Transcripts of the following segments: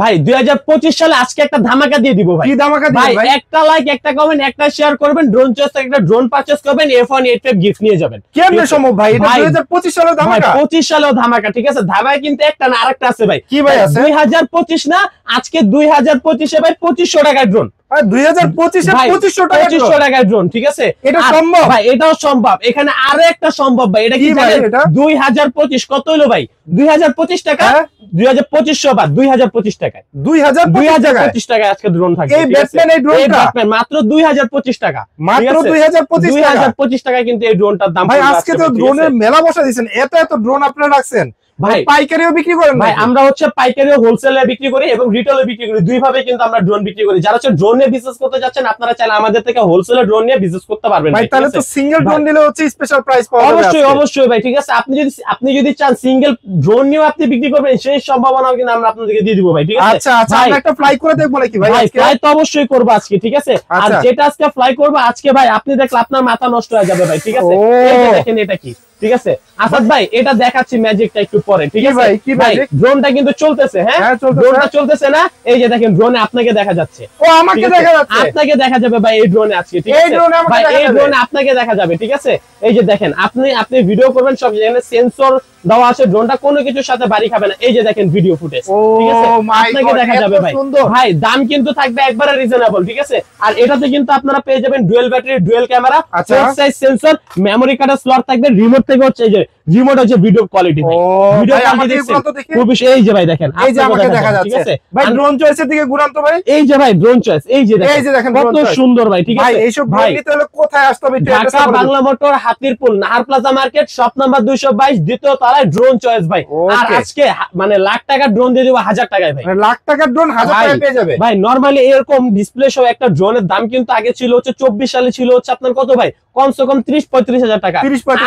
ভাই 2025 সালে আজকে একটা ধামাকা দিয়ে দিব ভাই। কি ধামাকা দিবেন ভাই? একটা লাইক, একটা কমেন্ট, একটা শেয়ার করবেন, ড্রোন চয়েস থেকে একটা ড্রোন পারচেজ করবেন, F185 গিফট নিয়ে যাবেন। কেমনে সম্ভব ভাই? এটা 2025 সালের ধামাকা। 25 সালেও ধামাকা, ঠিক আছে? ধামাকা কিন্তু একটা না, আরেকটা আছে ভাই। কি ভাই আছে? 2025 না, আজকে 2025 এ ভাই 2500 টাকার ড্রোন। 2025 এ 2500 টাকার ড্রোন, ঠিক আছে? এটা সম্ভব ভাই, এটাও সম্ভব। এখানে আরো একটা সম্ভব ভাই। এটা কি জানেন? 2025 কত হলো ভাই? 2025 টাকা, 2500 বাদ 2025 টাকায়, 2025 টাকায় আজকে ড্রোন থাকবে। এই ব্যাটম্যান, এই ড্রোনটা মাত্র 2025 টাকা, মাত্র 2025 টাকায় কিন্তু এই ড্রোনটার দাম। ভাই আজকে তো ড্রোনের মেলা বসা দিয়েছেন, এত ড্রোন আপনারা রাখছেন ভাই। পাইকারিও বিক্রি করেন ভাই? আমরা হচ্ছে পাইকারি ও হোলসেলে বিক্রি করি এবং রিটেলে বিক্রি করি, দুই ভাবে কিন্তু আমরা ড্রোন বিক্রি করি। যারা হচ্ছে ড্রোন নিয়ে বিজনেস করতে যাচ্ছেন, আপনারা চাইলে আমাদের থেকে হোলসেলে ড্রোন নিয়ে বিজনেস করতে পারবেন ভাই। তাহলে তো সিঙ্গেল ড্রোন নিলে হচ্ছে স্পেশাল প্রাইস পাওয়া যাবে। অবশ্যই ভাই, ঠিক আছে? আপনি যদি চান সিঙ্গেল ড্রোন নিয়েও আপনি বিক্রি করবেন, সেই সম্ভাবনাও কিন্তু আমরা আপনাদেরকে দিয়ে দিব ভাই, ঠিক আছে? আচ্ছা আমরা একটা ফ্লাই করে দেখব নাকি ভাই? আজকে ফ্লাই তো অবশ্যই করব আজকে, ঠিক আছে? আর যেটা আজকে ফ্লাই করব আজকে ভাই, আপনি দেখলে আপনার মাথা নষ্ট হয়ে যাবে ভাই, ঠিক আছে? এই যে দেখেন, এটা কি, ঠিক আছে? আসাদ ভাই, এটা দেখাচ্ছি ম্যাজিকটা একটু পরে, ঠিক আছে? ভাই ড্রোনটা কিন্তু চলতেছে, হ্যাঁ ড্রোনটা চলতেছে না? এই যে দেখেন, ড্রোনে আপনাকে দেখা যাচ্ছে। ও আমাকে দেখা যাচ্ছে? আপনাকে দেখা যাবে ভাই এই ড্রোনে আজকে, ঠিক আছে? ভাই এই ড্রোনে আপনাকে দেখা যাবে, ঠিক আছে? এই যে দেখেন, আপনি ভিডিও করবেন, সব এখানে সেন্সর দেওয়া আছে, ড্রোনটা কোনো কিছুর সাথে বাড়ি খাবে না। এই যে দেখেন ভিডিও ফুটেজ, ঠিক আছে? আপনাকে দেখা যাবে ভাই। ভাই দাম কিন্তু থাকবে একবারে রিজনেবল, ঠিক আছে? আর এটাতে কিন্তু আপনারা পেয়ে যাবেন dual battery, dual camera, four size sensor, memory কার্ডের স্লট থাকবে, রিমোট থেকে হচ্ছে এই যে রিমোট হচ্ছে ভিডিও কোয়ালিটি ভাই। ভিডিও কোয়ালিটি দেখছেন খুব বেশি। এই যে ভাই দেখেন, এই যে আমাকে দেখা যাচ্ছে, ঠিক আছে? ভাই ড্রোন চয়েসের দিকে ঘুরান তো ভাই। এই যে ভাই ড্রোন চয়েস, এই যে দেখেন কত সুন্দর ভাই, ঠিক আছে? ভাই এইসব ড্রোন নিতে হলে কোথায় আসতে হবে? Dhaka Bangla Motor, Hatirpool, Nahar Plaza Market, shop number 222, দ্বিতীয় তলায়, ড্রোন চয়েস ভাই। আর আজকে মানে লাখ টাকার ড্রোন দিয়ে দেব 1000 টাকায় ভাই। লাখ টাকার ড্রোন 1000 টাকায় পেয়ে যাবে ভাই। নরমালি এরকম ডিসপ্লে সহ একটা ড্রোনের দাম কিন্তু আগে ছিল হচ্ছে 24 সালে ছিল হচ্ছে আপনার কত ভাই? কমসে কম 30-35 হাজার টাকা।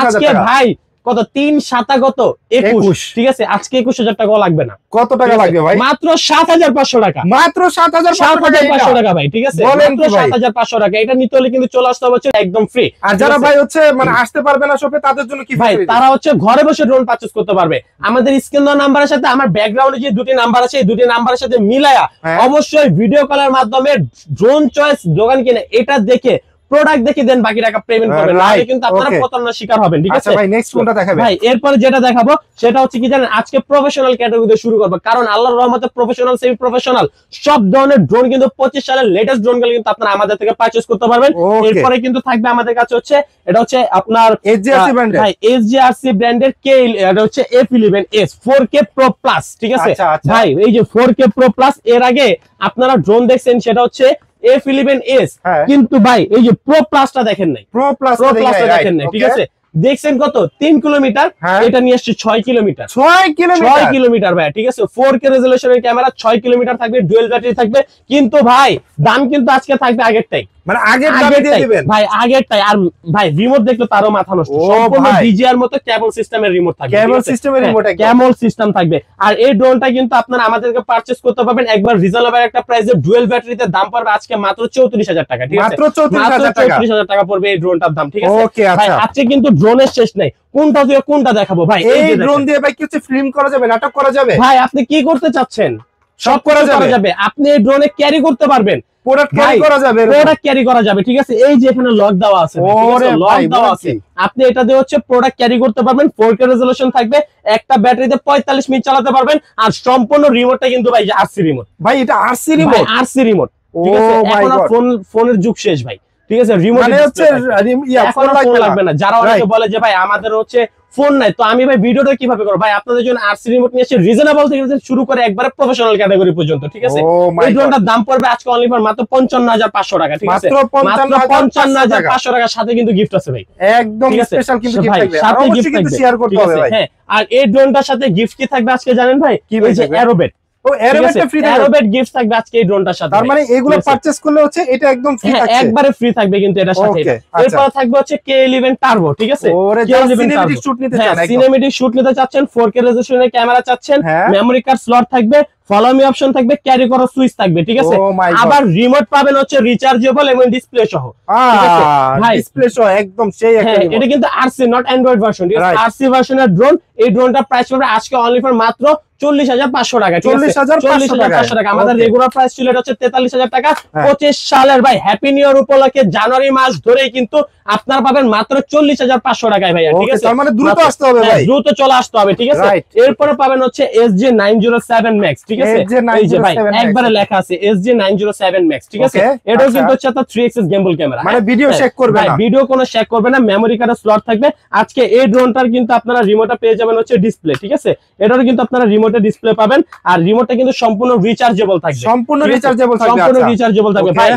আজকে ভাই কত 3 7 কত 21, ঠিক আছে? আজকে 21,000 টাকা লাগবে না। কত টাকা লাগবে ভাই? মাত্র 7500 টাকা। মাত্র 7500 টাকা ভাই, ঠিক আছে? মাত্র 7500 টাকা। এটা নিতে হলে কিন্তু চলে আসতে হবে একদম ফ্রি। আর যারা ভাই হচ্ছে মানে আসতে পারবে না শপে, তাদের জন্য কি ভাই? তারা হচ্ছে ঘরে বসে ড্রোন পারচেজ করতে পারবে। আমাদের স্ক্রিন দেওয়া নাম্বারের সাথে আমার ব্যাকগ্রাউন্ডে যে দুটি নাম্বার আছে, এই দুটি নাম্বারের সাথে মিলায়া অবশ্যই ভিডিও কলের মাধ্যমে ড্রোন চয়েস দোকান কিনে এটা দেখে প্রোডাক্ট দেখে দেন, বাকি টাকা পেমেন্ট করবেন, নাহলে কিন্তু আপনারা প্রতারণার শিকার হবেন, ঠিক আছে? ভাই নেক্সট কোনটা দেখাবেন? ভাই এরপরে যেটা দেখাবো সেটা হচ্ছে কি জানেন? আজকে প্রফেশনাল ক্যাটাগরিতে শুরু করব, কারণ আল্লাহর রহমতে প্রফেশনাল, সেমি প্রফেশনাল সব ধরনের ড্রোন কিন্তু 25 সালের লেটেস্ট ড্রোনগুলো কিন্তু আপনারা আমাদের থেকে পারচেজ করতে পারবেন। এরপরে কিন্তু থাকবে আমাদের কাছে হচ্ছে এটা হচ্ছে আপনার SGRC ব্র্যান্ডের, ভাই SGRC ব্র্যান্ডের এটা হচ্ছে F11S 4K Pro Plus, ঠিক আছে ভাই? এই যে 4K Pro Plus, এর আগে আপনারা ড্রোন দেখছেন সেটা হচ্ছে F11S, কিন্তু ভাই এই যে Pro Plus-টা দেখেন নাই, Pro Plus-টা দেখেন নাই, ঠিক আছে? দেখছেন কত 3 কিলোমিটার, এটা নিয়ে আসছে 6 কিলোমিটার, 6 কিলোমিটার ভাই, ঠিক আছে? 4K রেজোলিউশনের ক্যামেরা, 6 কিলোমিটার থাকবে, ডুয়েল ব্যাটারি থাকবে। কিন্তু ভাই দাম কিন্তু আজকে থাকবে আগেরটাই, মানে আগের দামে দিয়ে দিবেন ভাই, আগেরটাই। আর ভাই রিমোট দেখলে তারও মাথা নষ্ট, সম্পূর্ণ ডিজিআর মতো কেবল সিস্টেমের রিমোট থাকবে, কেবল সিস্টেমের রিমোট, কেবল সিস্টেম থাকবে। আর এই ড্রোনটা কিন্তু আপনারা আমাদেরকে পারচেজ করতে পারবেন একবার রিজনেবল একটা প্রাইসে। ডুয়েল ব্যাটারিতে দাম পড়বে আজকে মাত্র 34000 টাকা, ঠিক আছে? মাত্র 34000 টাকা পড়বে এই ড্রোনটার দাম, ঠিক আছে? ওকে, ভাই আজকে কিন্তু ড্রোনের শেষ নাই, কোনটা দিয়ে কোনটা দেখাবো ভাই? এই ড্রোন দিয়ে ভাই কিছু ফিল্ম করা যাবে, নাটক করা যাবে ভাই? আপনি কি করতে চাচ্ছেন? সব করা যাবে। আপনি এই ড্রোনে ক্যারি করতে পারবেন, প্রোডাক্ট ক্যারি করা যাবে, ঠিক আছে? এই যে এখানে লক দেওয়া আছে, লক দেওয়া আছে, আপনি এটা দিয়ে হচ্ছে প্রোডাক্ট ক্যারি করতে পারবেন। 4K রেজোলিউশন থাকবে, একটা ব্যাটারিতে 45 মিনিট চালাতে পারবেন। আর সম্পূর্ণ রিমোটটা কিন্তু ভাই আরসি রিমোট ভাই, এটা আরসি রিমোট, আরসি রিমোট, ঠিক আছে? এখন ফোনের যুগ শেষ ভাই, ঠিক আছে? রিমোট মানে হচ্ছে ফোন লাগবে না। যারা অনেকে বলে যে ভাই আমাদের হচ্ছে ফোন নাই, তো আমি ভাই ভিডিওটা কিভাবে করব? ভাই আপনাদের জন্য আরসি রিমোট নিয়ে এসে রিজনেবল থেকে শুরু করে একবারে প্রফেশনাল ক্যাটাগরি পর্যন্ত, ঠিক আছে? এই ড্রোনটার দাম পড়বে আজকে অনলি ফর মাত্র 55500 টাকা, ঠিক আছে? মাত্র 55500 টাকার সাথে কিন্তু গিফট আছে ভাই, একদম স্পেশাল কিন্তু গিফট থাকবে, আর অবশ্যই কিন্তু শেয়ার করতে হবে ভাই। হ্যাঁ, আর এই ড্রোনটার সাথে গিফট কি থাকবে আজকে জানেন ভাই? এই যে অ্যারোবেট, অ্যারোবেট গিফট থাকবে আজকে এই ড্রোনটার সাথে। তার মানে এগুলো পারচেজ করলে হচ্ছে এটা একদম ফ্রি থাকবে, একবারে ফ্রি থাকবে কিন্তু এটার সাথে। এরপর থাকবে হচ্ছে K11 টার্বো, ঠিক আছে? সিনেমেটিক শুট নিতে চাচ্ছেন, 4K রেজোলিউশনের ক্যামেরা চাচ্ছেন, মেমোরি কার্ড স্লট থাকবে, ফলো মি অপশন থাকবে, ক্যারি করার সুইচ থাকবে, ঠিক আছে। আবার রিমোট পাবেন হচ্ছে রিচার্জেবল এবং ডিসপ্লে সহ, ঠিক আছে ভাই, ডিসপ্লে সহ একদম সেই একটা। এটা কিন্তু আরসি নট অ্যান্ড্রয়েড ভার্সন, ঠিক আছে, আরসি ভার্সনের ড্রোন। এই ড্রোনটা প্রাইস পড়বে আজকে অনলি ফর মাত্র 40,500 টাকা, 40,500 টাকা। আমাদের রেগুলার প্রাইস ছিল এটা হচ্ছে 43,000 টাকা। 25 সালের ভাই হ্যাপি নিউ ইয়ার উপলক্ষে জানুয়ারি মাস ধরেই কিন্তু আপনারা পাবেন মাত্র 40,500 টাকায় ভাই, ঠিক আছে। মানে দ্রুত আসতে হবে ভাই, দ্রুত চলে আসতে হবে, ঠিক আছে। এরপরে পাবেন হচ্ছে SG907 Max, ঠিক আছে, এই যে ভাই একবারে লেখা আছে SG907 Max, ঠিক আছে। এটাও কিন্তু হচ্ছে আপনার 3 axis gimbal ক্যামেরা, মানে ভিডিও শেক করবে না, ভিডিও কোনো শেক করবে না, মেমরি কার্ডের স্লট থাকবে। আজকে এই ড্রোনটার কিন্তু আপনারা রিমোটটা পেয়ে যাবেন হচ্ছে ডিসপ্লে, ঠিক আছে। এটারও কিন্তু আপনারা রিমোটে ডিসপ্লে পাবেন, আর রিমোটটা কিন্তু সম্পূর্ণ রিচার্জেবল থাকবে, সম্পূর্ণ রিচার্জেবল থাকবে, সম্পূর্ণ রিচার্জেবল থাকবে ভাই।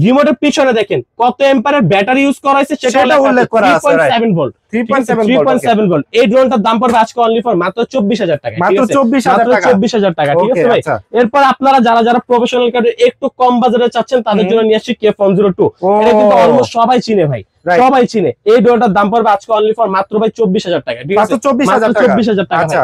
রিমোটের পিছনে দেখেন কত এম্পায়ারের ব্যাটারি ইউজ করা হয়েছে সেটা উল্লেখ করা আছে, 3.7 ভোল্ট, 3.7 ভোল্ট। এই ড্রোনটার দাম পড়বে আজকে অনলি ফর মাত্র 24,000 টাকা, মাত্র 24,000 টাকা, ঠিক আছে ভাই। এরপর আপনারা যারা প্রফেশনাল কার্ডে একটু কম বাজারে চাচ্ছেন তাদের জন্য নিয়ে আসছি K102। এটা কিন্তু অলমোস্ট সবাই চিনে ভাই, সবাই চিনে। এই ড্রোনটার দাম পড়বে আজকে অনলি ফর মাত্র ভাই 24,000 টাকা, ঠিক আছে, মাত্র 24,000 টাকা। আচ্ছা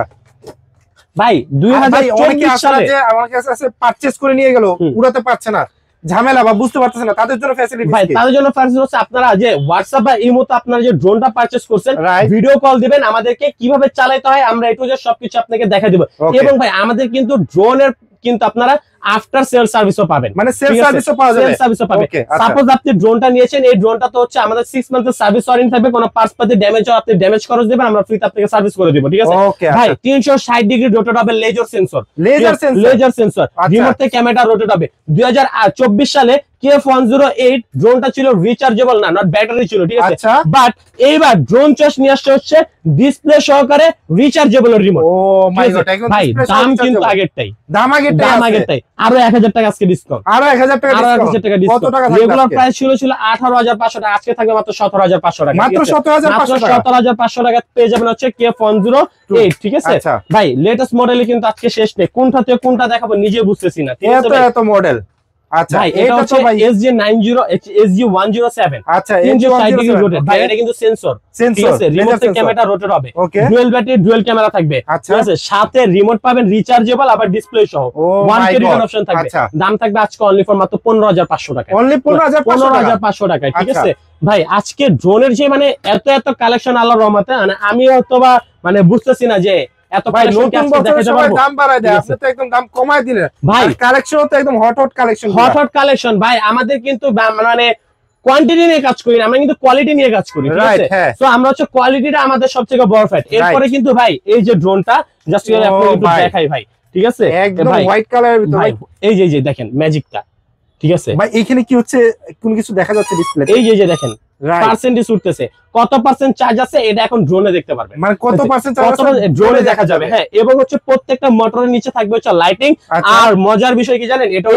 ভাই 2024 সালে আমার কাছে পারচেজ করে নিয়ে গেল, উড়াতে পারছে না, ঝামেলা বা বুঝতে পারতেছে না, তাদের জন্য ফ্যাসিলিটি ভাই, তাদের জন্য ফ্যাসিলিটি হচ্ছে আপনারা যে WhatsApp বা ইমোতে আপনারা যে ড্রোনটা পারচেজ করছেন, ভিডিও কল দিবেন আমাদেরকে, কিভাবে চালাতে হয় আমরা একটু যে সবকিছু আপনাকে দেখাই দেব। এবং ভাই আমাদের কিন্তু ড্রোনের কিন্তু আপনারা আফটার সেল সার্ভিসও পাবেন, মানে সেল সার্ভিসও পাওয়া যাবে, সেল সার্ভিসও পাবেন। সাপোজ আপনি ড্রোনটা নিয়েছেন, এই ড্রোনটা তো হচ্ছে আমাদের 6 মান্থের সার্ভিস ওয়ারেন্টি থাকবে, কোনো পার্টস পাতি ড্যামেজ হয় আপনি ড্যামেজ খরচ দিবেন, আমরা ফ্রিতে আপনাকে সার্ভিস করে দেব, ঠিক আছে ভাই। 360 ডিগ্রি রোটেট হবে laser sensor, laser sensor, remote থেকে ক্যামেরা রোটেট হবে। 2024 সালে K108 ড্রোনটা ছিল রিচার্জেবল না, নট ব্যাটারি ছিল, ঠিক আছে। বাট এইবার ড্রোন চয়েস নিয়ে আসছে হচ্ছে ডিসপ্লে সহকারে রিচার্জেবল রিমোট। ও মাই গড, ভাই দাম কিন্তু আগেরটাই, দাম আগেরটাই, আরো 1000 টাকা আজকে ডিসকাউন্ট, আরো 1000 টাকা ডিসকাউন্ট। কত টাকা থাকবে? রেগুলার প্রাইস ছিল 18,500 টাকা, আজকে থাকবে মাত্র 17,500 টাকা, মাত্র 17,500 টাকা পেয়ে যাবেন হচ্ছে K108, ঠিক আছে ভাই। লেটেস্ট মডেলে কিন্তু আজকে শেষ নেই, কোনটা থেকে কোনটা দেখাবো নিজে বুঝতেছি না, ঠিক আছে ভাই, এত মডেল। আচ্ছা ভাই এটা হচ্ছে SG107, আচ্ছা 360 ডিগ্রি রোটেট ভাই, এটা কিন্তু সেন্সর, ঠিক আছে, রিমোট থেকে ক্যামেরা রোটেট হবে, ডুয়াল ব্যাটারি ডুয়াল ক্যামেরা থাকবে, ঠিক আছে, সাথে রিমোট পাবেন রিচার্জেবল আবার ডিসপ্লে সহ, 1K রিটার্ন অপশন থাকবে। দাম থাকবে আজকে অনলি ফর মাত্র 15,500 টাকা, অনলি 15,500 টাকা, ঠিক আছে ভাই। আজকে ড্রোনের যে মানে এত কালেকশন আল্লাহর রহমতে, মানে আমি হয়তোবা মানে বুঝতেছি না যে এত কালেকশন কি আজকে দেখাতে পারবো। দাম বাড়ায় দেয়, আপনি তো একদম দাম কমায় দিলেন ভাই, কালেকশন তো একদম হট কালেকশন, হট কালেকশন ভাই। আমাদের কিন্তু মানে কোয়ান্টিটি নিয়ে কাজ করি না, আমরা কিন্তু কোয়ালিটি নিয়ে কাজ করি, ঠিক আছে। সো আমরা হচ্ছে কোয়ালিটিটা আমাদের সবথেকে বড় ফ্যাক্ট। এরপরে কিন্তু ভাই এই যে ড্রোনটা জাস্ট আপনি একটু দেখাই ভাই, ঠিক আছে, একদম হোয়াইট কালারের ভিতরে ভাই। এই যে দেখেন ম্যাজিকটা, ঠিক আছে ভাই। এখানে কি হচ্ছে, কোন কিছু দেখা যাচ্ছে ডিসপ্লে? এই যে দেখেন পার্সেন্টেজ উঠতেছে, কত পার্সেন্ট চার্জ আছে এটা এখন ড্রোনে দেখতে পারবেন, মানে কত পার্সেন্ট চার্জ আছে ড্রোনে দেখা যাবে, হ্যাঁ। এবং হচ্ছে প্রত্যেকটা মোটরের নিচে থাকবে হচ্ছে লাইটিং, আর মজার বিষয় কি জানেন, এটা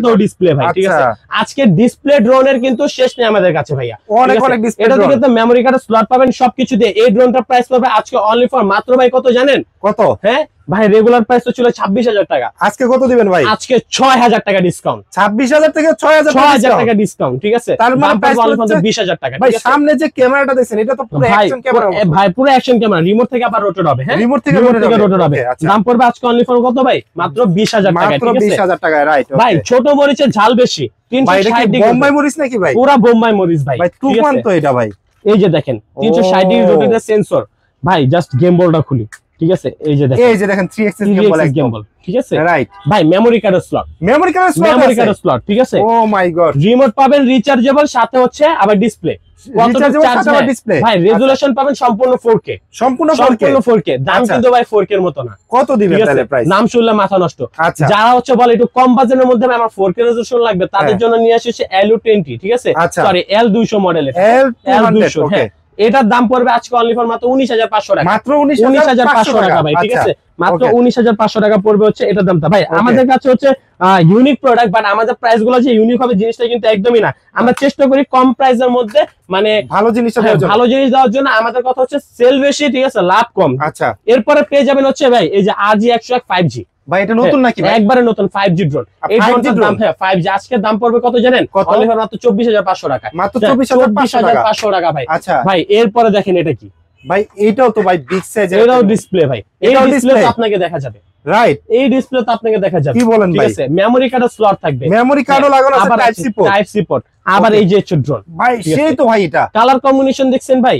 তো ডিসপ্লে ভাই, ঠিক আছে। আজকে ডিসপ্লে ড্রোনের কিন্তু শেষ নেই আমাদের কাছে ভাইয়া, অনেক ডিসপ্লে। এটা থেকে তো মেমরি কার্ডের স্লট পাবেন সবকিছু দিয়ে। এই ড্রোনটার প্রাইস পাবে আজকে অনলি ফর মাত্র ভাই কত জানেন? কত? হ্যাঁ ভাই, রেগুলার প্রাইস তো ছিল 26,000 টাকা, আজকে কত দিবেন ভাই? আজকে 6,000 টাকা ডিসকাউন্ট, 26,000 থেকে 6,000 টাকা ডিসকাউন্ট, ঠিক আছে। তার মানে প্রাইস অনলি ফর 20,000 টাকা ভাই। সামনে যে ক্যামেরাটা দেখছেন এটা তো পুরো অ্যাকশন ক্যামেরা ভাই, পুরো অ্যাকশন ক্যামেরা, রিমোট থেকে আবার রোটেট হবে, হ্যাঁ, রিমোট থেকে রোটেট হবে। দাম পড়বে আজকে অনলি ফর কত ভাই? মাত্র 20,000 টাকা, মাত্র 20,000 টাকা, রাইট ভাই। ছোট মরিচের ঝাল বেশি, 360 ডিগ্রি বোম্বাই মরিচ নাকি ভাই? পুরো বোম্বাই মরিচ ভাই, ভাই তুফান তো এটা ভাই। এই যে দেখেন 360 ডিগ্রি রোটেটের সেন্সর ভাই, জাস্ট গেম বলটা খুলি, ঠিক আছে। এই যে দেখেন 3 axis গেমবল, ঠিক আছে, রাইট ভাই। মেমরি কার্ডের স্লট, স্লট, ঠিক আছে। ও মাই গড। রিমোট পাবেন রিচার্জেবল, সাথে হচ্ছে আবার ডিসপ্লে, ভাই রেজুলেশন পাবেন সম্পূর্ণ 4K, সম্পূর্ণ 4K। দাম কিন্তু ভাই 4K এর মতো না। কত দিবেন তাহলে প্রাইস? নাম শুনলে মাথা নষ্ট। যারা হচ্ছে বলে একটু কম বাজেটের মধ্যে আমার 4K রেজুলেশন লাগবে, তাদের জন্য নিয়ে আসছে LU20, ঠিক আছে, সরি L200 মডেলের, L200, হ্যাঁ। এটার দাম পড়বে আজকে অনলি ফর মাত্র 19,500 টাকা, মাত্র 19,500 টাকা ভাই, ঠিক আছে। মাত্র 19,500 টাকা পড়বে হচ্ছে এটার দামটা ভাই। আমাদের কাছে হচ্ছে ইউনিক প্রোডাক্ট, বাট আমাদের প্রাইস গুলো যে ইউনিক হবে জিনিসটা কিন্তু একদমই না। আমরা চেষ্টা করি কম প্রাইসের মধ্যে মানে ভালো জিনিস দেওয়ার জন্য। আমাদের কথা হচ্ছে সেল বেশি, ঠিক আছে, লাভ কম। আচ্ছা, এরপরে পেয়ে যাবেন হচ্ছে ভাই এই যে RG101 5G ভাই, এটা নতুন নাকি ভাই? একবারে নতুন 5G ড্রোন। এই ড্রোনটার দাম, হ্যাঁ 5G, আজকে দাম পড়বে কত জানেন? অনলি ফর মাত্র 24,500 টাকা, মাত্র 24,500 টাকা ভাই। আচ্ছা ভাই, এরপরে দেখেন এটা কি ভাই? এটাও তো ভাই বিগ সাইজ, এটাও ডিসপ্লে ভাই, এটাও ডিসপ্লে আপনাকে দেখা যাবে, রাইট, এই ডিসপ্লে তো আপনাকে দেখা যাবে। কি বলেন ভাই? ঠিক আছে, মেমরি কার্ডের স্লট থাকবে, মেমরি কার্ডও লাগানো আছে, type C port, type C port, আবার এই যে হচ্ছে ড্রোন ভাই সেই তো ভাই এটা কালার কম্বিনেশন দেখছেন ভাই,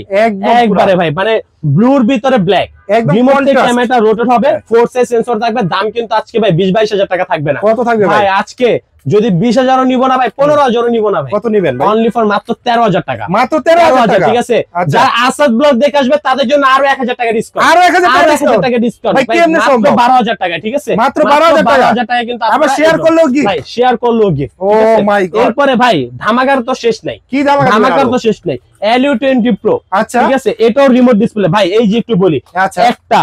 একবারে ভাই মানে ব্লুর ভিতরে ব্ল্যাক, রিমোট থেকে ক্যামেরাটা রোটেট হবে, 4 সেন্সর থাকবে। দাম কিন্তু আজকে ভাই 20-22 হাজার টাকা থাকবে না। কত থাকবে ভাই? আজকে যদি 20,000ও নিব না ভাই, 15,000ও নিব না ভাই। কত নেবেন ভাই? অনলি ফর মাত্র 13,000 টাকা। মাত্র 13,000 টাকা, ঠিক আছে। যারা আসাদ ব্লগ দেখে আসবে তাদের জন্য আরো 1,000 টাকা ডিসকাউন্ট, আরো 1,000 টাকা ডিসকাউন্ট ভাই। কেমনে সম্ভব? 12,000 টাকা, ঠিক আছে, মাত্র 12,000 টাকা। কিন্তু আবার শেয়ার করলেও গিফট ভাই, শেয়ার করলেও গিফট। ও মাই গড। এরপরে ভাই ধামাকার তো শেষ নাই, কি ধামাকার তো শেষ নাই। Helio 20 Pro, আচ্ছা ঠিক আছে, এটাও রিমোট ডিসপ্লে ভাই। এই যে একটু বলি, আচ্ছা, একটা,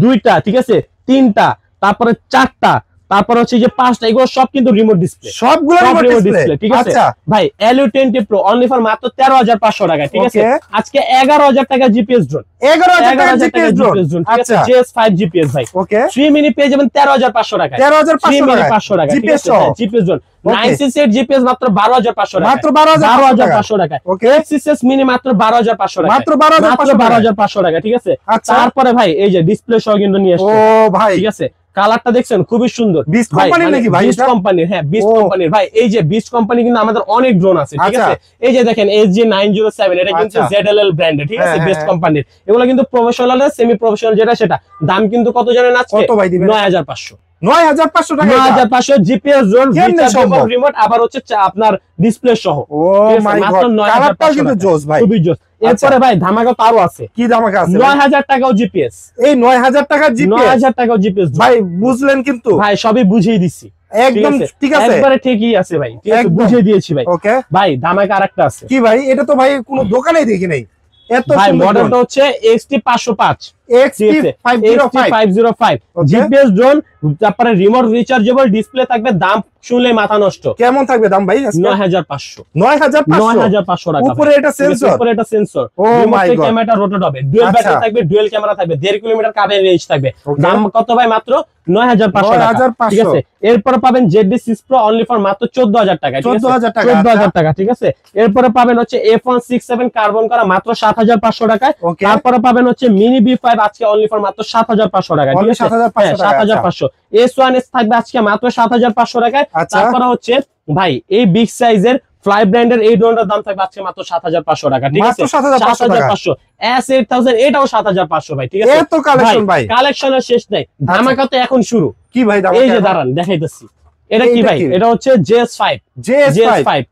দুইটা, ঠিক আছে, তিনটা, তারপরে চারটা, তারপর হচ্ছে যে 5টা, এগুলো সব কিন্তু রিমোট ডিসপ্লে, সবগুলো রিমোট ডিসপ্লে, ঠিক আছে। আচ্ছা ভাই Helio 20 Pro অনলি ফর মাত্র 13,500 টাকা, ঠিক আছে। আজকে 11,000 টাকা জিপিএস ড্রোন, 11,000 টাকা জিপিএস ড্রোন, আচ্ছা JS5 জিপিএস ভাই। ওকে 3 মিনি পেয়ে যাবেন 13,500 টাকা, 13,500 টাকা জিপিএস জিপিএস ড্রোন। 968 জিপিএস মাত্র 12,500 টাকা, মাত্র 12,500 টাকা। ওকে 6 মিনি মাত্র 12,500 টাকা, মাত্র 12,500 টাকা, ঠিক আছে। আচ্ছা, তারপরে ভাই এই যে ডিসপ্লে সহ কিন্তু নিয়ে ও আসছে ভাই, ঠিক আছে। কালারটা দেখছেন খুবই সুন্দর, বিস্ট কোম্পানির নাকি ভাই? বিস্ট কোম্পানির, হ্যাঁ বিস্ট কোম্পানির ভাই। এই যে বিস্ট কোম্পানি কিন্তু আমাদের অনেক ড্রোন আছে, ঠিক আচ্ছা, আছে। এই যে দেখেন SG907, এটা কিন্তু আচ্ছা, ZLL ব্র্যান্ডের, ঠিক আছে, হ্যাঁ, বিস্ট হ্যাঁ, কোম্পানির। এগুলো কিন্তু প্রফেশনাল আর সেমি প্রফেশনাল যেটা সেটা। দাম কিন্তু কত জানেন আজকে? কত ভাই দিবেন? 9,500, 9,500 টাকা, 9,500 জিপিএস ড্রোন, কেমনে সম্ভব? রিমোট, আবার হচ্ছে আপনার ডিসপ্লে সহ। ও মাই মাত্র গড, 9,500 কালারটা কিন্তু জোস ভাই, খুবই জোস। এরপরে ভাই ধামাকা তো আরো আছে। কি ধামাকা আছে? 9,000 টাকাও জিপিএস, এই 9,000 টাকা জিপিএস, 9,000 টাকাও জিপিএস ভাই বুঝলেন কিন্তু ভাই, সবই বুঝিয়ে দিছি, একদম ঠিক আছে, একবারে ঠিকই আছে ভাই, ঠিক আছে, একদম বুঝিয়ে দিয়েছি ভাই। ওকে ভাই ধামাকা আরেকটা আছে কি ভাই? এটা তো ভাই কোনো দোকানেই দেখি নাই, এত ভাই। সুন্দর মডেলটা হচ্ছে XT505, XT505 জিপিএস ড্রোন, তারপরে রিমোট রিচার্জেবল, ডিসপ্লে থাকবে। দাম শুনলে মাথা নষ্ট। কেমন থাকবে দাম ভাই? 9,500, 9,500 টাকা। উপরে এটা সেন্সর, উপরে এটা সেন্সর, ও মাই গড, ক্যামেরাটা রোটেট হবে, ডুয়াল ব্যাটারি থাকবে, ডুয়াল ক্যামেরা থাকবে, 1.5 কিলোমিটার কাভারেজ রেঞ্জ থাকবে। দাম কত ভাই? মাত্র 9,500 টাকা, ঠিক আছে। এরপর পাবেন ZD6 Pro অনলি ফর মাত্র 14,000 টাকা, 14,000 টাকা, 14,000 টাকা, ঠিক আছে। এরপরে পাবেন হচ্ছে F167 কার্বন করা মাত্র 7,500 টাকায়। তারপরে পাবেন হচ্ছে মিনি B5 আজকে অনলি ফর মাত্র 7,500 টাকা, ঠিক আছে, 7,500। S1S থাকবে আজকে মাত্র 7,500 টাকায়। তারপরে হচ্ছে ভাই এই বিগ সাইজের ফ্লাই ব্র্যান্ডের এই ড্রোনটার দাম থাকবে আজকে মাত্র 7,500 টাকা, ঠিক আছে, 7,500। S8000 এটাও 7,500 ভাই, ঠিক আছে। এত কালেকশন ভাই, কালেকশনের শেষ নাই। ধামাকা তো এখন শুরু। কি ভাই এই যে দাঁড়ান দেখাইতেছি, এটা কি ভাই? এটা হচ্ছে JS5,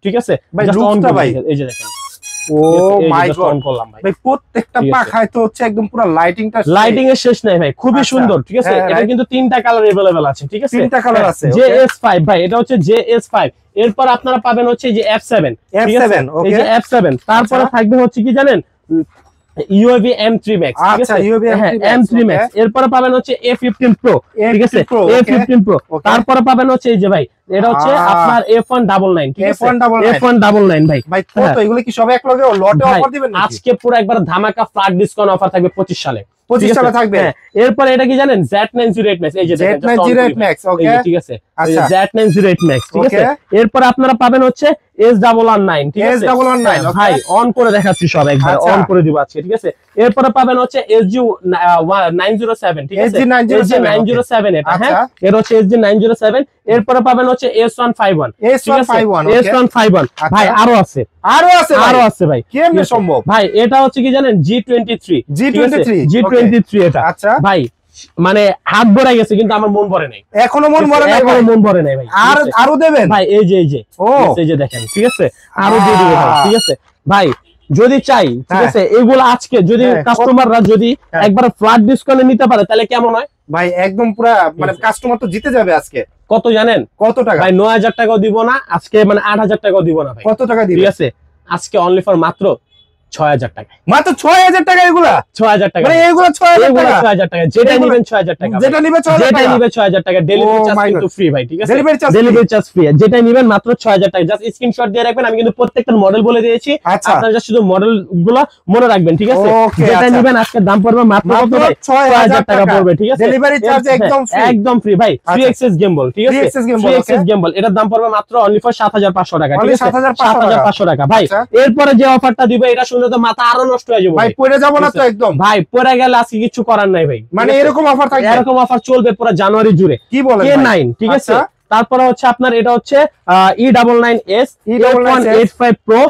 ঠিক আছে ভাই। লুকটা ভাই এই যে দেখেন, ও মাই গড ভাই, প্রত্যেকটা পাখায় তো হচ্ছে একদম পুরো লাইটিং এর শেষ নাই ভাই, খুবই সুন্দর, ঠিক আছে। এটা কিন্তু 3টা কালার अवेलेबल আছে, ঠিক আছে, 3টা কালার আছে। JS5 ভাই, এটা হচ্ছে JS5। এরপর আপনারা পাবেন হচ্ছে যে F7, ঠিক আছে, এই যে F7। তারপরে থাকবে হচ্ছে কি জানেন, UAV M3 Max, ঠিক আচ্ছা, আছে, UAV M3 Max। এরপরে পাবেন হচ্ছে A15 Pro, ঠিক আছে, A15 Pro। তারপরে পাবেন হচ্ছে এই যে ভাই, এটা হচ্ছে আপনার F199, ঠিক আছে, F199 ভাই। ভাই কত এগুলো কি সব এক লগে লটে অফার দিবেন নাকি? আজকে পুরো একবার ধামাকা ফ্ল্যাট ডিসকাউন্ট অফার থাকবে 25 সালে, 25 সালে থাকবে। এরপর এটা কি জানেন, Z908 Max, এই যে Z908 Max, ওকে, ঠিক আছে, আচ্ছা, Z908 Max, ঠিক আছে। এরপর আপনারা পাবেন হচ্ছে S119, ঠিক আছে, S119 ভাই অন করে দেখাচ্ছি সব, একবার অন করে দিব আজকে, ঠিক আছে। এরপর পাবেন হচ্ছে SG907, ঠিক আছে, SG907 এটা, হ্যাঁ, এটা হচ্ছে SG907। এরপর পাবেন হচ্ছে S151, S151 ভাই। আরো আছে ভাই, কেমনে সম্ভব ভাই? এটা হচ্ছে কি জানেন, G23, এটা, আচ্ছা ভাই। মানে হাত ভরে গেছে কিন্তু আমার মন ভরে নাই, এখনো মন ভরে নাই ভাই। আরো দেবেন ভাই, এই যে দেখেন, ঠিক আছে, আরো দিয়ে দিবেন ভাই, ঠিক আছে ভাই, যদি চাই, ঠিক আছে। এগুলো আজকে যদি কাস্টমাররা যদি একবার ফ্ল্যাট ডিসকাউন্টে নিতে পারে তাহলে কেমন হয় ভাই? একদম পুরো মানে কাস্টমার তো জিতে যাবে আজকে। কত জানেন? কত টাকা ভাই? 9,000 টাকাও দিব না আজকে, মানে 8,000 টাকাও দিব না ভাই। কত টাকা দিবেন? ঠিক আছে, আজকে অনলি ফর মাত্র 6,000 টাকা, মাত্র 6,000 টাকা। এগুলা 6,000 টাকা, মানে এগুলা 6,000 টাকা, 6,000 টাকা। যেটা নিবেন 6,000 টাকা, যেটা নিবে 6,000 টাকা। ডেলিভারি চার্জ কিন্তু ফ্রি ভাই, ঠিক আছে, ডেলিভারি চার্জ ফ্রি। যেটা নিবেন মাত্র 6,000 টাকা। জাস্ট স্ক্রিনশট দিয়ে রাখবেন, আমি কিন্তু প্রত্যেকটা মডেল বলে দিয়েছি, আপনারা জাস্ট শুধু মডেল গুলো মনে রাখবেন, ঠিক আছে। যেটা নিবেন আজকের দাম পড়বে মাত্র 6,000 টাকা পড়বে, ঠিক আছে। ডেলিভারি চার্জ একদম ফ্রি ভাই। ফ্রি এক্সেস গেমবল, ঠিক আছে, ফ্রি এক্সেস গেমবল। এটার দাম পড়বে মাত্র অনলি ফর 7,500 টাকা, ঠিক আছে, 7,500 টাকা ভাই। এরপরে যে অফারটা দিবে এটা শুনে শুনলে তো মাথা আরো নষ্ট হয়ে যাবে ভাই, পড়ে যাবো না তো একদম ভাই, পড়ে গেলে আজকে কিছু করার নাই ভাই। মানে এরকম অফার থাকবে, এরকম অফার চলবে পুরো জানুয়ারি জুড়ে। কি বলেন K9, ঠিক আছে। তারপরে হচ্ছে আপনার এটা হচ্ছে E99S F185 Pro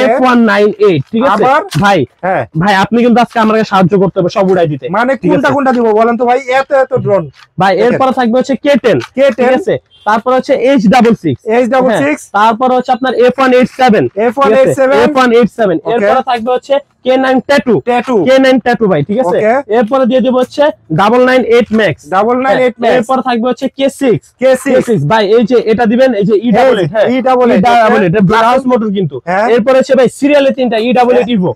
F198, ঠিক আছে ভাই। হ্যাঁ ভাই আপনি কিন্তু আজকে আমাকে সাহায্য করতে হবে সব উড়াই দিতে। মানে কোনটা দিব বলেন তো ভাই, এত এত ড্রোন ভাই। এরপরে থাকবে হচ্ছে K10, ঠিক আছে। তারপর হচ্ছে H66, তারপর হচ্ছে আপনার F187, এরপরে থাকবে হচ্ছে K9 Tattoo ভাই, ঠিক আছে। এরপরে দিয়ে দেব হচ্ছে 998 Max, এরপরে থাকবে হচ্ছে K6 ভাই। এই যে এটা দিবেন, এই যে E88 এটা ব্লাস্ট মোটর কিন্তু। এরপরে হচ্ছে ভাই সিরিয়ালে তিনটা E88 Evo,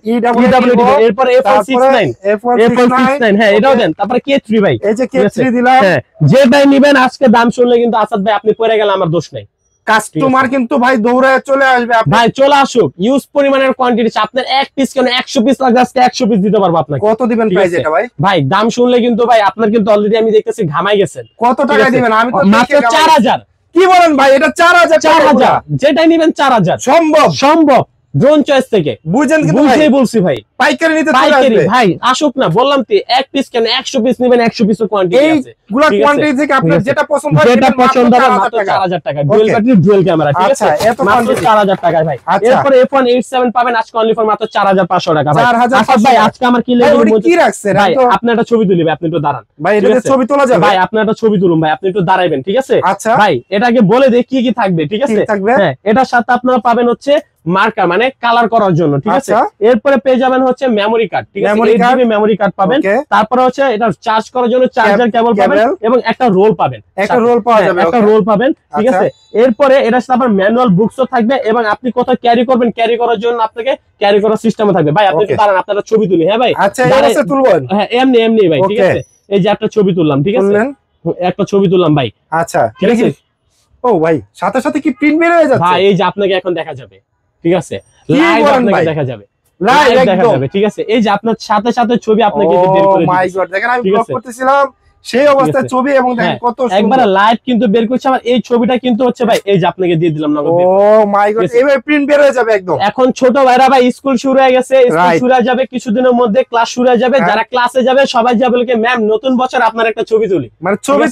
এরপরে F169, হ্যাঁ এটাও দেন। তারপরে K3 ভাই, এই যে K3 দিলাম। হ্যাঁ যেটাই নিবেন আজকে দাম শুনলে কিন্তু আসাদ ভাই আপনি পড়ে গেলে আমার দোষ নাই। কাস্টমার কিন্তু ভাই দৌড়ায় চলে আসবে, ভাই চলে আসুক, ইউজ পরিমাণের কোয়ান্টিটি। আপনার 1 পিস কেন 100 পিস লাগবে, আজকে 100 পিস দিতে পারবো আপনাকে। কত দিবেন প্রাইস এটা ভাই? ভাই দাম শুনলে কিন্তু ভাই আপনার কিন্তু অলরেডি আমি দেখতেছি ঘামাই গেছেন। কত টাকা দিবেন? আমি তো মাত্র 4000। কি বলেন ভাই, এটা 4000? যেটাই নিবেন 4000 সম্ভব ড্রোন চয়েস থেকে। বুঝেন কিন্তু ভাই, বুঝেই বলছি ভাই, পাইকারি নিতে পাইকারি ভাই আসুক না। বললাম তো 1 পিস কেন 100 পিস নেবেন, 100 পিসের কোয়ান্টিটি আছে। এইগুলা কোয়ান্টিটি থেকে আপনার যেটা পছন্দ হয় যেটা পছন্দ হবে মাত্র 4000 টাকা। ডুয়াল ব্যাটারি ডুয়াল ক্যামেরা, ঠিক আছে, মাত্র 4000 টাকায় ভাই। এরপরে F187 পাবেন আজকে অনলি ফর মাত্র 4500 টাকা ভাই। আচ্ছা ভাই আজকে আমার কি লেগে কি রাখছেন ভাই? আপনি একটা ছবি তুলবে, আপনি একটু দাঁড়ান ভাই, এটাতে ছবি তোলা যাবে ভাই। আপনি একটা ছবি তুলুন ভাই, আপনি একটু দাঁড়াইবেন, ঠিক আছে ভাই। এটাকে বলে দেই কি কি থাকবে, ঠিক আছে। হ্যাঁ এটার সাথে আপনারা পাবেন হচ্ছে মার্কার, মানে কালার করার জন্য, ঠিক আছে। এরপরে পেয়ে যাবেন হচ্ছে মেমোরি কার্ড, ঠিক আছে, 8 GB মেমোরি কার্ড পাবেন। তারপরে হচ্ছে এটা চার্জ করার জন্য চার্জার কেবল পাবেন এবং একটা রোল পাবেন, একটা রোল পাওয়া যাবে, একটা রোল পাবেন, ঠিক আছে। এরপরে এটার সাথে আবার ম্যানুয়াল বুকসও থাকবে এবং আপনি কোথাও ক্যারি করবেন, ক্যারি করার জন্য আপনাকে ক্যারি করার সিস্টেমও থাকবে ভাই। আপনি একটু দাঁড়ান, আপনারা ছবি তুলি। হ্যাঁ ভাই, আচ্ছা এই তুলবেন? হ্যাঁ এমনি ভাই, ঠিক আছে। এই যে একটা ছবি তুললাম, ঠিক আছে, একটা ছবি তুললাম ভাই। আচ্ছা ঠিক আছে। ও ভাই সাথে সাথে কি প্রিন্ট বের হয়ে যাচ্ছে ভাই? এই যে আপনাকে এখন দেখা যাবে, ঠিক আছে, লাইভ আপনাকে দেখা যাবে, লাইভ দেখা যাবে, ঠিক আছে। এই যে আপনার সাথে সাথে ছবি আপনাকে বের করে দিবে। মাই গড, দেখেন আমি ব্লগ করতেছিলাম সেই অবস্থায় ছবি, এবং দেখেন কত সুন্দর একবারে লাইভ কিন্তু বের করছে। আমার এই ছবিটা কিন্তু হচ্ছে ভাই, এই যে আপনাকে দিয়ে দিলাম নগদ। ও মাই গড, এবারে প্রিন্ট বের হয়ে যাবে একদম। এখন ছোট ভাইরা ভাই স্কুল শুরু হয়ে গেছে, স্কুল শুরু হয়ে যাবে কিছুদিনের মধ্যে, ক্লাস শুরু হয়ে যাবে। যারা ক্লাসে যাবে সবাই যাবে বলে ম্যাম নতুন বছর আপনার একটা ছবি তুলি, মানে ছবি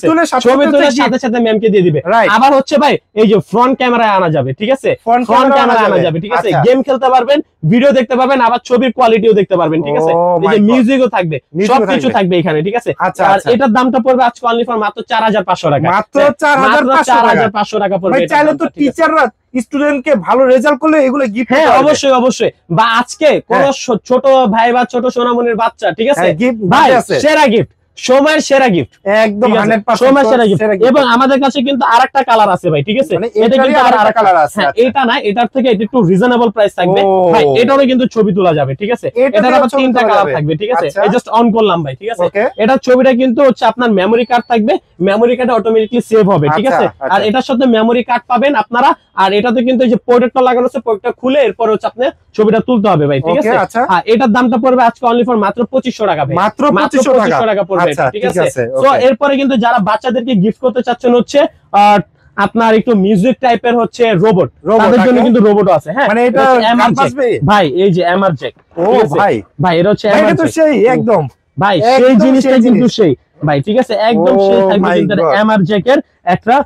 তুলে সাথে সাথে ম্যামকে দিয়ে দিবে। আবার হচ্ছে ভাই এই যে ফ্রন্ট ক্যামেরায় আনা যাবে, ঠিক আছে, ফ্রন্ট ক্যামেরায় আনা যাবে, ঠিক আছে। গেম খেলতে পারবেন, ভিডিও দেখতে পারবেন, আবার ছবির কোয়ালিটিও দেখতে পারবেন, ঠিক আছে। এই যে মিউজিকও থাকবে, সবকিছু থাকবে এখানে, ঠিক আছে। আর এটার দামটা পড়বে আজকে অনলি ফর মাত্র 4500 টাকা, মাত্র 4500 টাকা পড়বে। ভাই চাইলে তো টিচাররা স্টুডেন্টকে ভালো রেজাল্ট করলে এগুলো গিফট, হ্যাঁ অবশ্যই অবশ্যই। বা আজকে কোন ছোট ভাই বা ছোট সোনামণির বাচ্চা, ঠিক আছে, ভাই সেরা গিফট, সময়ের সেরা গিফট, একদম 100% সময়ের সেরা গিফট। এবং আমাদের কাছে কিন্তু আরেকটা কালার আছে ভাই, ঠিক আছে, এটা কিন্তু আরেকটা কালার আছে। এটা না, এটার থেকে এটা একটু রিজনেবল প্রাইস থাকবে ভাই। এটারও কিন্তু ছবি তোলা যাবে, ঠিক আছে। এটার আবার 3টা কালার থাকবে, ঠিক আছে। এই জাস্ট অন করলাম ভাই, ঠিক আছে। এটার ছবিটা কিন্তু হচ্ছে আপনার মেমোরি কার্ড থাকবে, মেমোরি কার্ডে অটোমেটিক্যালি সেভ হবে, ঠিক আছে। আর এটার সাথে মেমোরি কার্ড পাবেন আপনারা। আর এটাতে কিন্তু এই যে প্রোডাক্টটা লাগানো আছে, প্রোডাক্টটা খুলে এরপর হচ্ছে আপনি ছবিটা তুলতে হবে ভাই, ঠিক আছে। হ্যাঁ এটার দামটা পড়বে আজকে অনলি ফর মাত্র 2500 টাকা ভাই, মাত্র 2500 টাকা পড়বে, ঠিক আছে। তো এরপরে কিন্তু যারা বাচ্চাদেরকে গিফট করতে চাচ্ছেন হচ্ছে আপনার একটু মিউজিক টাইপের হচ্ছে রোবট, তাদের জন্য কিন্তু রোবটও আছে। হ্যাঁ, মানে এটা ভাই এই যে এমআর জ্যাক। ও ভাই ভাই এটা হচ্ছে এমআর জ্যাক, সেই একদম ভাই সেই জিনিসটা কিন্তু সেই ভাই, ঠিক আছে, একদম সেই থাকবে কিন্তু এমআর জ্যাকের একটা।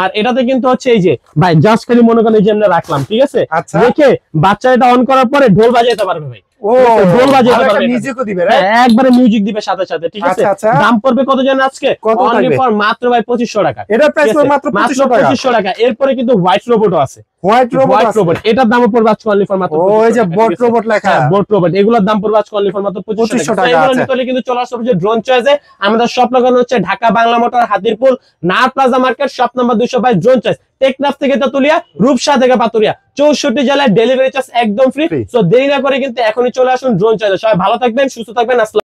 আর এটাতে কিন্তু হচ্ছে এই যে ভাই জাস্ট খালি মনে করেন যে আমরা রাখলাম, ঠিক আছে, রেখে বাচ্চা এটা অন করার পরে ঢোল বাজাইতে পারবে ভাই। ও ঢোল বাজাইতে পারবে, মিউজিকও দিবে, একবারে মিউজিক দিবে সাথে সাথে, ঠিক আছে। দাম পড়বে কত জানেন আজকে? অনলি ফর মাত্র ভাই 2500 টাকা। এটা প্রাইস মাত্র 2500 টাকা। এরপরে কিন্তু হোয়াইট রোবটও আছে, হোয়াইট রোবট, এটার দাম পড়বে আজকে অনলি ফর মাত্র 2500 টাকা। ওই যে বট রোবট লেখা, বট রোবট, এগুলোর দাম পড়বে আজকে অনলি ফর মাত্র 2500 টাকা। এগুলো নিতে কিন্তু চলে আসবে যে ড্রোন চয়েসে। আমাদের শপ লাগানো হচ্ছে ঢাকা বাংলা মোটর, হাতিরপুল, না plaza Market, shop number 222, drone choice, Teknaf থেকে তেতুলিয়া, রূপসা থেকে পাতুরিয়া, 64 জেলায় ডেলিভারি চার্জ একদম ফ্রি। সো দেরি না করে কিন্তু এখনই চলে আসুন ড্রোন চয়েসে। সবাই ভালো থাকবেন, সুস্থ থাকবেন। আসসালাম।